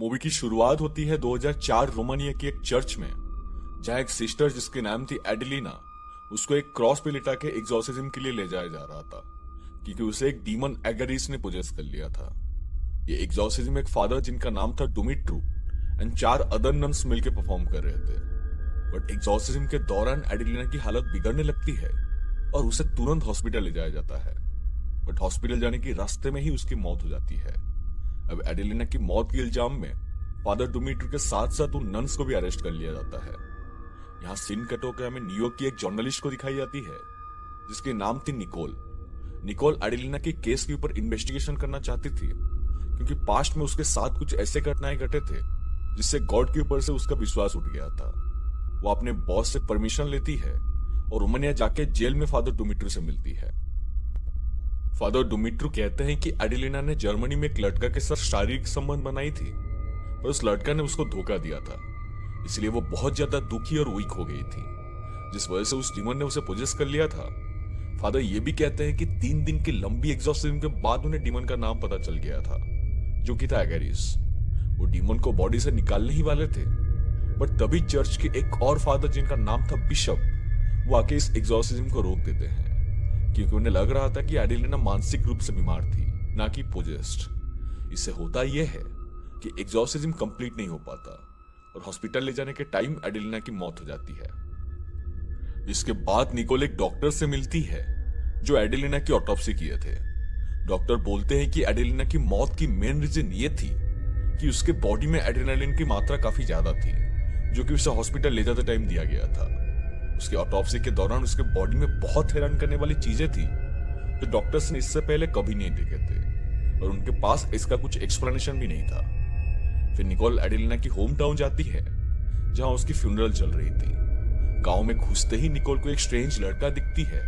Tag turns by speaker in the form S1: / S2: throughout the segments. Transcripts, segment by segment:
S1: Movie की शुरुआत होती है 2004 रोमानिया की एक चर्च में, जहां एक सिस्टर जिसके नाम थी एडेलिना, उसको एक क्रॉस पे लिटा के एग्जॉर्सिज्म के लिए ले जाया जा रहा था, क्योंकि उसे एक डीमन एगरिस ने पोजेस कर लिया था। ये एग्जॉर्सिज्म एक फादर जिनका नाम था डुमिट्रू एंड 4 अदर नन्स मिलकर परफॉर्म कर रहे थे। बट एग्जॉर्सिज्म के दौरान एडेलिना की हालत बिगड़ने लगती है और उसे तुरंत हॉस्पिटल ले जाया जाता है। बट हॉस्पिटल जाने के रास्ते में ही उसकी मौत हो जाती है। अब एडेलिना की मौत के इल्जाम में फादर डुमिट्रू के साथ साथ उन नन्स को भी अरेस्ट कर लिया जाता है। यहाँ सीन कट होकर हमें न्यूयॉर्क की एक जर्नलिस्ट को दिखाई जाती है जिसके नाम थी निकोल। निकोल एडेलिना के केस के ऊपर इन्वेस्टिगेशन करना चाहती थी, क्योंकि पास्ट में उसके साथ कुछ ऐसे घटनाएं घटे थे जिससे गॉड के ऊपर से उसका विश्वास उठ गया था। वो अपने बॉस से परमिशन लेती है और रोमानिया जाके जेल में फादर डुमिट्रू से मिलती है। फादर डुमिट्रू कहते हैं कि एडेलिना ने जर्मनी में एक लड़का के साथ शारीरिक संबंध बनाई थी, पर उस लड़का ने उसको धोखा दिया था, इसलिए वो बहुत ज्यादा दुखी और वीक हो गई थी, जिस वजह से उस डीमन ने उसे पोजेस कर लिया था। फादर ये भी कहते हैं कि 3 दिन की लंबी एग्जॉर्सिज्म के बाद उन्हें डीमन का नाम पता चल गया था, जो कि था एगरिस। वो डीमन को बॉडी से निकालने ही वाले थे, बट तभी चर्च के एक और फादर जिनका नाम था बिशप, वो आके इस एग्जॉर्सिज्म को रोक देते हैं, क्योंकि उन्हें लग रहा था कि एडेलिना मानसिक रूप से बीमार थी, ना कि पोजेस्ड। इससे होता यह है कि एग्जॉर्सिज्म कंप्लीट नहीं हो पाता और हॉस्पिटल ले जाने के टाइम एडेलिना की मौत हो जाती है। इसके बाद निकोल एक डॉक्टर से मिलती है जो एडेलिना की ऑटोप्सी किए थे। डॉक्टर बोलते हैं कि एडेलिना की मौत की मेन रीजन ये थी कि उसके बॉडी में एड्रेनालिन की मात्रा काफी ज्यादा थी, जो कि उसे हॉस्पिटल ले जाते टाइम दिया गया था। उसकी ऑटोप्सी के दौरान उसके बॉडी में बहुत हैरान करने वाली चीजें थी जो डॉक्टर्स ने इससे पहले कभी नहीं देखे थे, और उनके पास इसका कुछ एक्सप्लेनेशन भी नहीं था। फिर निकोल एडेलिना की होम टाउन जाती है जहां उसकी फ्यूनरल चल रही थी। गांव में घुसते ही निकोल को एक स्ट्रेंज लड़का दिखती है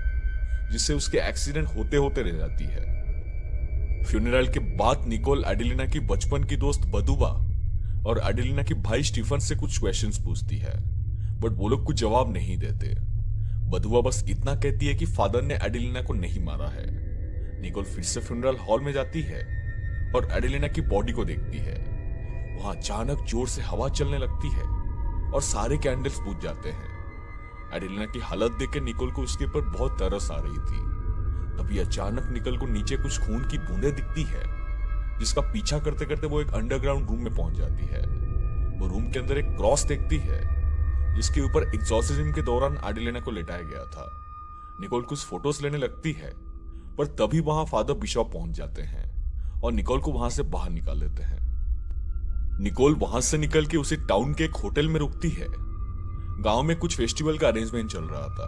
S1: जिससे उसके एक्सीडेंट होते होते रह जाती है। फ्यूनरल के बाद निकोल एडेलिना की बचपन की दोस्त बदुबा और एडेलिना के भाई स्टीफन से कुछ क्वेश्चंस पूछती है, बट वो लोग कुछ जवाब नहीं देते। बदुआ बस इतना कहती है कि फादर ने एडेलिना को नहीं मारा है। निकोल फिर से फ्यूनरल हॉल में जाती है और एडेलिना की बॉडी को देखती है। वहां अचानक जोर से हवा चलने लगती है और सारे कैंडल्स बुझ जाते हैं। एडेलिना की हालत देखकर निकोल को उसके ऊपर बहुत तरस आ रही थी। तभी अचानक निकोल को नीचे कुछ खून की बूंदें दिखती है, जिसका पीछा करते करते वो एक अंडरग्राउंड रूम में पहुंच जाती है। वो रूम के अंदर एक क्रॉस देखती है जिसके ऊपर एग्जॉर्सिज्म के दौरान एडेलिना को लेटाया गया था। निकोल कुछ फोटोज लेने लगती है, पर तभी वहां फादर बिशप पहुंच जाते हैं और निकोल को वहां से बाहर निकाल देते हैं। निकोल वहां से निकल के उसे टाउन के एक होटल में रुकती है। गांव में कुछ फेस्टिवल का अरेंजमेंट चल रहा था।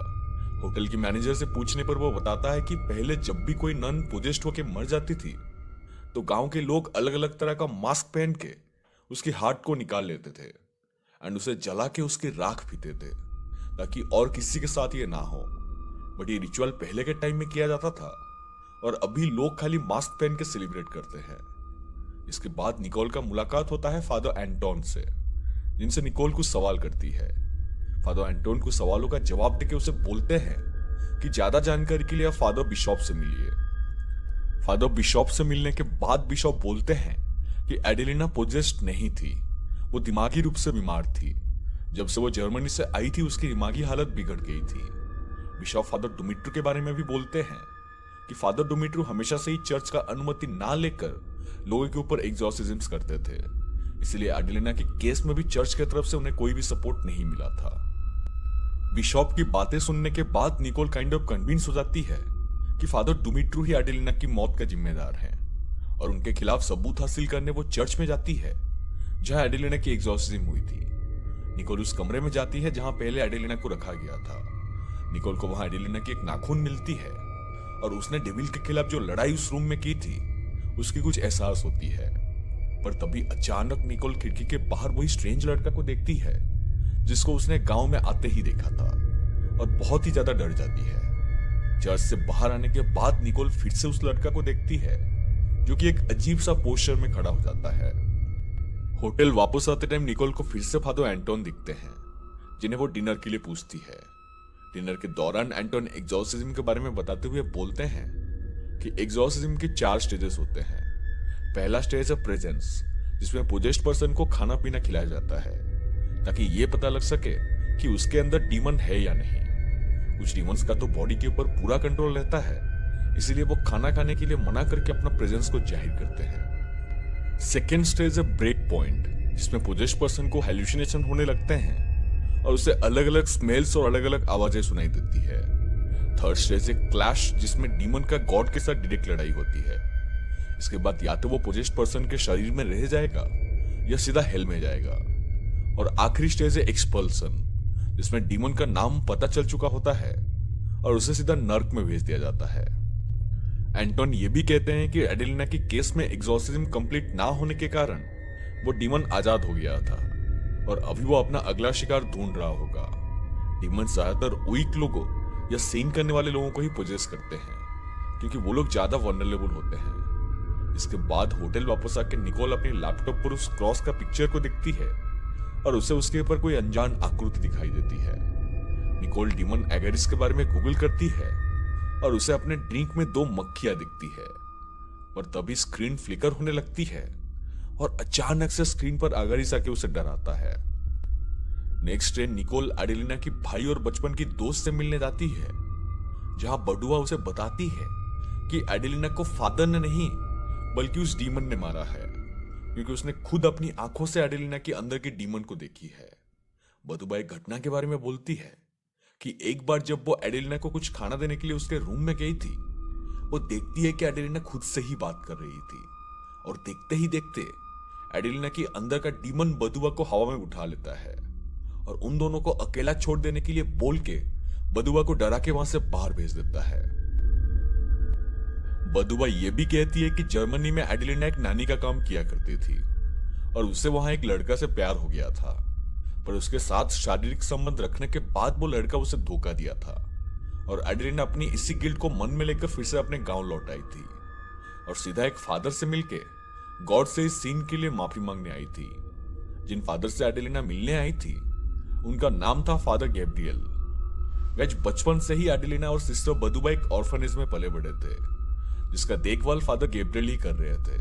S1: होटल की मैनेजर से पूछने पर वो बताता है कि पहले जब भी कोई नन पोजेस्ड होकर मर जाती थी तो गांव के लोग अलग अलग तरह का मास्क पहन के उसके हार्ट को निकाल लेते थे एंड उसे जला के उसकी राख पीते थे, ताकि और किसी के साथ ये ना हो। बट ये रिचुअल पहले के टाइम में किया जाता था और अभी लोग खाली मास्क पहन के सेलिब्रेट करते हैं। इसके बाद निकोल का मुलाकात होता है फादर एंटोन से, जिनसे निकोल कुछ सवाल करती है। फादर एंटोन को सवालों का जवाब देके उसे बोलते हैं कि ज्यादा जानकारी के लिए आप फादर बिशप से मिलिए। फादर बिशप से मिलने के बाद बिशप बोलते हैं कि एडेलिना पोजेस्ड नहीं थी, वो दिमागी रूप से बीमार थी। जब से वो जर्मनी से आई थी उसकी दिमागी हालत बिगड़ गई थी। बिशप फादर डुमिट्रू के बारे में भी बोलते हैं कि फादर डुमिट्रू हमेशा से ही चर्च का अनुमति ना लेकर लोगों के ऊपर एग्जॉर्सिज्म्स करते थे, इसलिए एडेलिना के केस में भी चर्च की तरफ से उन्हें कोई भी सपोर्ट नहीं मिला था। बिशप की बातें सुनने के बाद निकोल काइंड ऑफ कन्विंस हो जाती है कि फादर डुमिट्रू ही एडेलिना की मौत का जिम्मेदार है, और उनके खिलाफ सबूत हासिल करने वो चर्च में जाती है जहां एडेलिना की एग्जॉर्सिज्म हुई थी। निकोल उस कमरे में जाती है जहां पहले एडेलिना को रखा गया था। निकोल को वहां एडेलिना की एक नाखून मिलती है और उसने डेविल के खिलाफ जो लड़ाई उस रूम में की थी उसकी कुछ एहसास होती है। पर तभी अचानक निकोल खिड़की के बाहर वही स्ट्रेंज लड़का को देखती है जिसको उसने गांव में आते ही देखा था, और बहुत ही ज्यादा डर जाती है। चर्च से बाहर आने के बाद निकोल फिर से उस लड़का को देखती है जो कि एक अजीब सा पोस्चर में खड़ा हो जाता है। होटल वापस आते टाइम निकोल को फिर से फादर एंटोन दिखते हैं, जिन्हें वो डिनर के लिए पूछती है। डिनर के दौरान एंटोन एग्जॉर्सिज्म के बारे में बताते हुए बोलते हैं कि एग्जॉर्सिज्म के 4 स्टेजेस होते हैं। पहला स्टेज है प्रेजेंस, जिसमें पोजेस्ड पर्सन को खाना पीना खिलाया जाता है ताकि ये पता लग सके कि उसके अंदर डीमन है या नहीं। कुछ डीमंस का तो बॉडी के ऊपर पूरा कंट्रोल रहता है, इसीलिए वो खाना खाने के लिए मना करके अपना प्रेजेंस को जाहिर करते हैं। सेकेंड स्टेज है ब्रेक पॉइंट, जिसमें पोजेस्ड पर्सन को हेल्यूसिनेशन होने लगते हैं और उसे अलग अलग स्मेल्स और अलग अलग आवाजें सुनाई देती है। थर्ड स्टेज है क्लैश, जिसमें डीमन का गॉड के साथ डायरेक्ट लड़ाई होती है। इसके बाद या तो वो पोजेस्ड पर्सन के शरीर में रह जाएगा या सीधा हेल में जाएगा। और आखिरी स्टेज है एक्सपल्सन, जिसमें डीमन का नाम पता चल चुका होता है और उसे सीधा नर्क में भेज दिया जाता है। एंटोन ये भी कहते हैं कि एडेलिना की केस में एग्जॉर्सिज्म कंप्लीट ना होने के कारण वो डीमन आजाद हो गया था और अभी वो अपना अगला शिकार ढूंढ रहा होगा। डीमन ज्यादातर वीक लोगों या सीन करने वाले लोगों को ही पोजेस करते हैं, क्योंकि वो लोग ज्यादा वल्नरेबल होते हैं। इसके बाद होटल वापस आकर निकोल अपने लैपटॉप पर उस क्रॉस का पिक्चर को देखती है और उसे उसके ऊपर कोई अनजान आकृति दिखाई देती है। निकोल डीमन एगरिस के बारे में गूगल करती है और उसे अपने ड्रिंक में 2 मक्खियां दिखती है। और तभी स्क्रीन फ्लिकर होने लगती है और अचानक से स्क्रीन पर एगरिस आके उसे डराता है। नेक्स्ट डे निकोल एडेलिना की भाई और बचपन की दोस्त से मिलने जाती है, जहां बडुआ उसे बताती है कि एडेलिना को फादर ने नहीं बल्कि उस डीमन ने मारा है, क्योंकि उसने खुद अपनी आंखों से एडेलिना के अंदर की डीमन को देखी है। बदुबा एक घटना के बारे में बोलती है कि एक बार जब वो एडेलिना को कुछ खाना देने के लिए उसके रूम में गई थी, वो देखती है कि एडेलिना खुद से ही बात कर रही थी और देखते ही देखते एडेलिना के अंदर का डीमन बदुबा को हवा में उठा लेता है और उन दोनों को अकेला छोड़ देने के लिए बोल के बदुबा को डरा के वहां से बाहर भेज देता है। बदुबा यह भी कहती है कि जर्मनी में एडेलिना एक नानी का काम किया करती थी और उसे वहां एक लड़का से प्यार हो गया था, पर उसके साथ शारीरिक संबंध रखने के बाद वो लड़का उसे धोखा दिया था और एडेलिना अपनी इसी गिल्ट को मन में लेकर फिर से अपने गांव लौट आई थी और सीधा एक फादर से मिलके गॉड से इस सीन के लिए माफी मांगने आई थी। जिन फादर से एडेलिना मिलने आई थी उनका नाम था फादर गैब्रियल। गैज बचपन से ही एडेलिना और सिस्टर बदुबा एक ऑर्फनेज में पले बड़े थे, जिसका देखभाल फादर गैब्रियल ही कर रहे थे।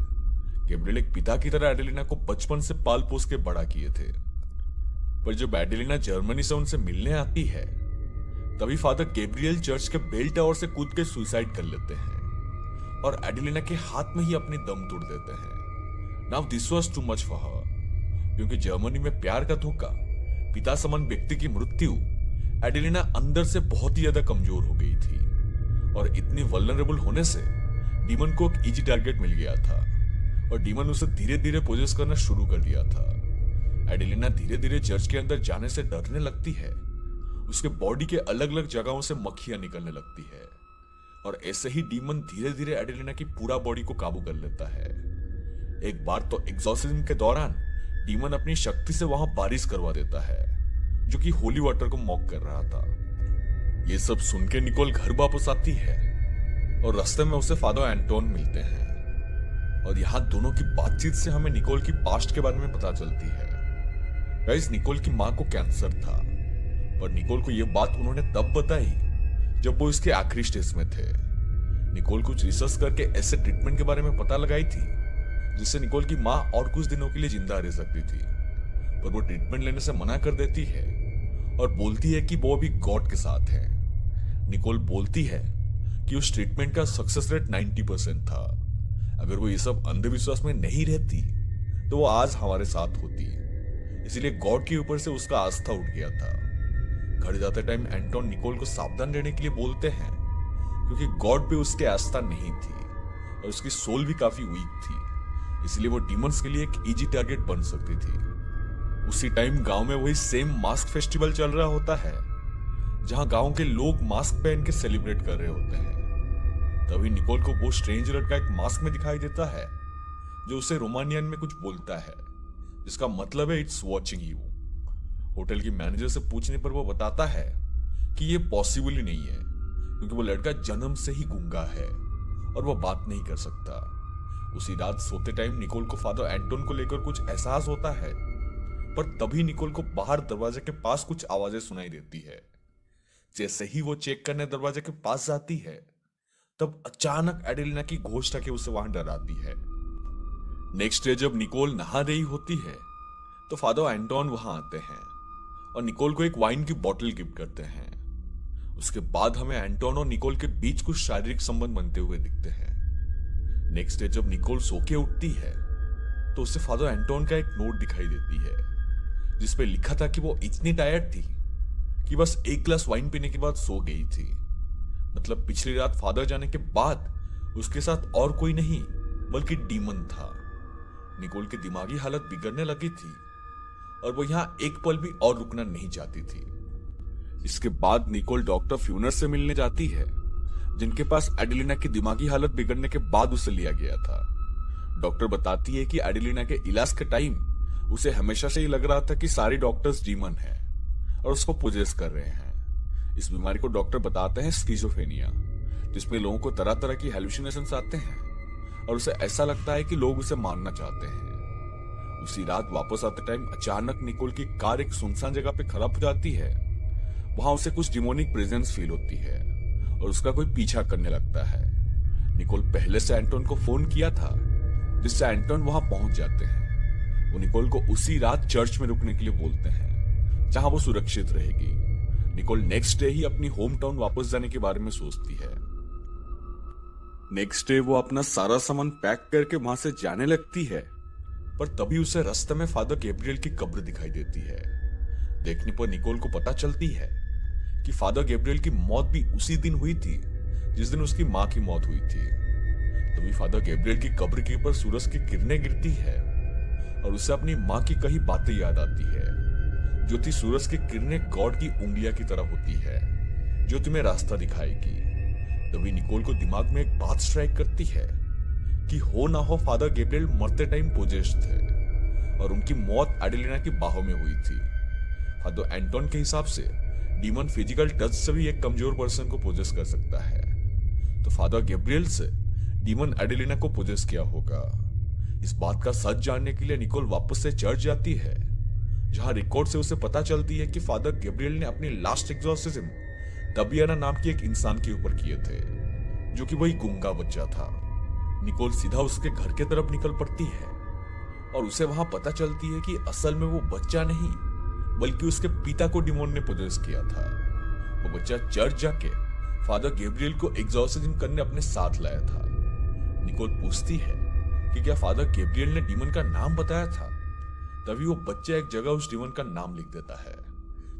S1: गैब्रियल एक पिता की तरह एडेलिना को बचपन से पाल पोस के बड़ा किए थे, पर जब एडेलिना जर्मनी से उनसे मिलने आती है तभी फादर गैब्रियल चर्च के बेल टावर से कूद के सुसाइड कर लेते हैं और एडेलिना के हाथ में ही अपनी दम तोड़ देते हैं। Now this was too much for her, क्योंकि जर्मनी में प्यार का धोखा, पिता समान व्यक्ति की मृत्यु, एडेलिना अंदर से बहुत ही ज्यादा कमजोर हो गई थी और इतनी वल्नरेबल होने से डीमन को एक इजी टारगेट मिल गया था और डीमन उसे धीरे धीरे पोजेस करना शुरू कर दिया था। एडेलिना धीरे धीरे चर्च के अंदर जाने से डरने लगती है, उसके बॉडी के अलग अलग जगहों से मक्खियां निकलने लगती है और ऐसे ही डीमन धीरे धीरे एडेलिना की पूरा बॉडी को काबू कर लेता है। एक बार तो एग्जॉर्सिज्म के दौरान डीमन अपनी शक्ति से वहां बारिश करवा देता है, जो कि होली वाटर को मॉक कर रहा था। ये सब सुन के निकोल घर वापस आती है और रास्ते में उसे फादर एंटोन मिलते हैं और यहाँ दोनों की बातचीत से हमें निकोल की पास्ट के बारे में पता चलती है। गाइस, निकोल की मां को कैंसर था, पर निकोल को यह बात उन्होंने तब बताई जब वो इसके आखिरी स्टेज में थे। निकोल कुछ रिसर्च करके ऐसे ट्रीटमेंट के बारे में पता लगाई थी जिससे निकोल की मां और कुछ दिनों के लिए जिंदा रह सकती थी, पर वो ट्रीटमेंट लेने से मना कर देती है और बोलती है कि वो अभी गॉड के साथ है। निकोल बोलती है कि उस ट्रीटमेंट का सक्सेस रेट 90% था। अगर वो ये सब अंधविश्वास में नहीं रहती तो वो आज हमारे साथ होती, इसीलिए गॉड के ऊपर से उसका आस्था उठ गया था। घर जाते टाइम एंटोन निकोल को सावधान रहने के लिए बोलते हैं, क्योंकि गॉड पे उसके आस्था नहीं थी और उसकी सोल भी काफी वीक थी, इसलिए वो डीमंस के लिए एक इजी टारगेट बन सकती थी। उसी टाइम गांव में वही सेम मास्क फेस्टिवल चल रहा होता है, जहां गांव के लोग मास्क पहन के सेलिब्रेट कर रहे होते हैं। तभी निकोल को वो स्ट्रेंज लड़का एक मास्क में दिखाई देता है, जो उसे रोमानियन में कुछ बोलता है, जिसका मतलब है इट्स वॉचिंग यू। होटल की मैनेजर से पूछने पर वो बताता है कि ये पॉसिबल ही नहीं है, क्योंकि वो लड़का जन्म से ही गूंगा है और वो बात नहीं कर सकता। उसी रात सोते टाइम निकोल को फादर एंटोन को लेकर कुछ एहसास होता है, पर तभी निकोल को बाहर दरवाजे के पास कुछ आवाजें सुनाई देती है। जैसे ही वो चेक करने दरवाजे के पास जाती है, तब अचानक एडेलिना की घोष आके उसे वहां डराती है। नेक्स्ट डे जब निकोल नहा रही होती है तो फादर एंटोन वहां आते हैं और निकोल को एक वाइन की बोतल गिफ्ट करते हैं। उसके बाद हमें एंटोन और निकोल के बीच कुछ शारीरिक संबंध बनते हुए दिखते हैं। नेक्स्ट डे जब निकोल सो के उठती है तो उसे फादर एंटोन का एक नोट दिखाई देती है जिसपे लिखा था कि वो इतनी टायर्ड थी कि बस एक ग्लास वाइन पीने के बाद सो गई थी। मतलब पिछली रात फादर जाने के बाद उसके साथ और कोई नहीं बल्कि डीमन था। निकोल की दिमागी हालत बिगड़ने लगी थी और वो यहां एक पल भी और रुकना नहीं चाहती थी। इसके बाद निकोल डॉक्टर फ्यूनर से मिलने जाती है जिनके पास एडेलिना की दिमागी हालत बिगड़ने के बाद उसे लिया गया था। डॉक्टर बताती है कि एडेलिना के इलाज के टाइम उसे हमेशा से ही लग रहा था कि सारे डॉक्टर्स डीमन हैं और उसको पोजेस कर रहे हैं। इस बीमारी को डॉक्टर बताते हैं स्किज़ोफ्रेनिया, जिसमें लोगों को तरह तरह की हेलुसिनेशंस आते हैं और उसे ऐसा लगता है कि लोग उसे मारना चाहते हैं। उसी रात वापस आते टाइम अचानक निकोल की कार एक सुनसान जगह पे खराब हो जाती है। वहां उसे कुछ डिमोनिक प्रेजेंस फील होती है और उसका कोई पीछा करने लगता है। निकोल पहले से एंटोन को फोन किया था जिससे एंटोन वहां पहुंच जाते हैं। वो निकोल को उसी रात चर्च में रुकने के लिए बोलते हैं जहां वो सुरक्षित रहेगी। निकोल नेक्स्ट डे ही अपनी होम टाउन वापस जाने के बारे में सोचती है। नेक्स्ट डे वो अपना सारा सामान पैक करके वहां से जाने लगती है, पर तभी उसे रास्ते में फादर गैब्रियल की कब्र दिखाई देती है। देखने पर निकोल को पता चलती है कि फादर गैब्रियल की मौत भी उसी दिन हुई थी जिस दिन उसकी मां की मौत हुई थी। तभी फादर गैब्रियल की कब्र के ऊपर सूरज की किरणें गिरती है और उसे अपनी मां की कही बातें याद आती है, जो थी सूरज की किरणें गॉड की उंगलियां की तरह होती है जो तुम्हें रास्ता दिखाएगी। तभी निकोल को दिमाग में एक बात स्ट्राइक करती है कि हो ना हो फादर गैब्रियल मरते टाइम पोजेस्ड थे और उनकी मौत एडेलिना की बाहों में हुई थी। फादर एंटोन के हिसाब से डीमन फिजिकल टच से भी एक कमजोर पर्सन को पोजेस कर सकता है, तो फादर गैब्रियल से डीमन एडेलिना को पोजेस किया होगा। इस बात का सच जानने के लिए निकोल वापस से चर्च जाती है जहां रिकॉर्ड से उसे पता चलती है कि फादर गैब्रियल ने अपनी लास्ट एग्जॉर्सिज्म तबियाना नाम की एक इंसान के ऊपर किए थे जो कि वही गूंगा बच्चा था। निकोल सीधा उसके घर के तरफ निकल पड़ती है और उसे वहां पता चलती है कि असल में वो बच्चा नहीं बल्कि उसके पिता को डिमोन ने पोजेस किया था। वो बच्चा चर्च जाके फादर गैब्रियल को एग्जॉर्सिज्म करने अपने साथ लाया था। निकोल पूछती है कि क्या फादर गैब्रियल ने डीमन का नाम बताया था। तभी वो बच्चा एक जगह उस डीमन का नाम लिख देता है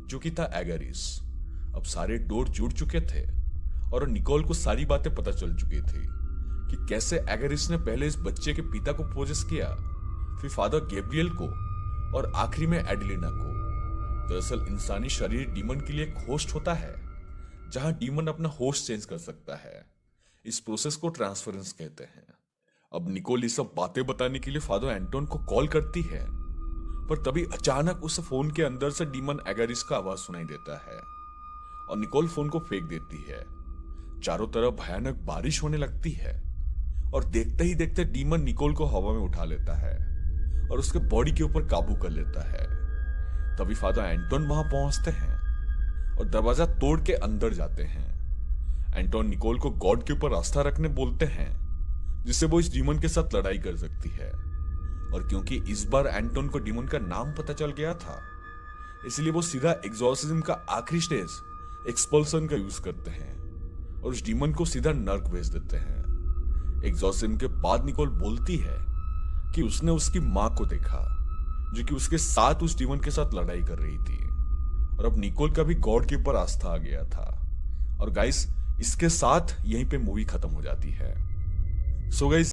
S1: जो कि था एगरिस। अब सारे डोर जुड़ चुके थे और निकोल को सारी बातें पता चल चुकी थी कि कैसे एगरिस ने पहले इस बच्चे के पिता को पोजेस किया, फिर फादर गैब्रियल को और आखिरी में एडेलिना को। दरअसल इंसानी शरीर डीमन के लिए एक होस्ट होता है जहां डीमन अपना होस्ट चेंज कर सकता है। इस प्रोसेस को ट्रांसफरेंस कहते हैं। अब निकोल ये सब बातें बताने के लिए फादर एंटोन को कॉल करती है, पर तभी अचानक उस फोन के अंदर से डीमन एगरिस का आवाज सुनाई देता है और निकोल फोन को फेंक देती है। चारों तरफ भयानक बारिश होने लगती है और देखते ही देखते डीमन निकोल को हवा में उठा लेता है और उसके बॉडी के ऊपर काबू कर लेता है। तभी फादर एंटोन वहां पहुंचते हैं और दरवाजा तोड़ के अंदर जाते हैं। एंटोन निकोल को गॉड के ऊपर आस्था रखने बोलते हैं जिससे वो इस डीमन के साथ लड़ाई कर सकती है। और क्योंकि इस बार एंटोन को डीमन का नाम पता चल गया था, इसलिए वो सीधा एग्जॉर्सिज्म का आखिरी स्टेज एक्सपल्सन का यूज करते हैं और उस डीमन को सीधा नर्क भेज देते हैं। एग्जॉर्सिज्म के बाद निकोल बोलती है कि उसने उसकी मां को देखा जो कि उसके साथ उस डीमन के साथ लड़ाई कर रही थी। और अब निकोल का भी गॉड के ऊपर आस्था आ गया था। और गाइस, इसके साथ यहीं पे मूवी खत्म हो जाती है। So guys,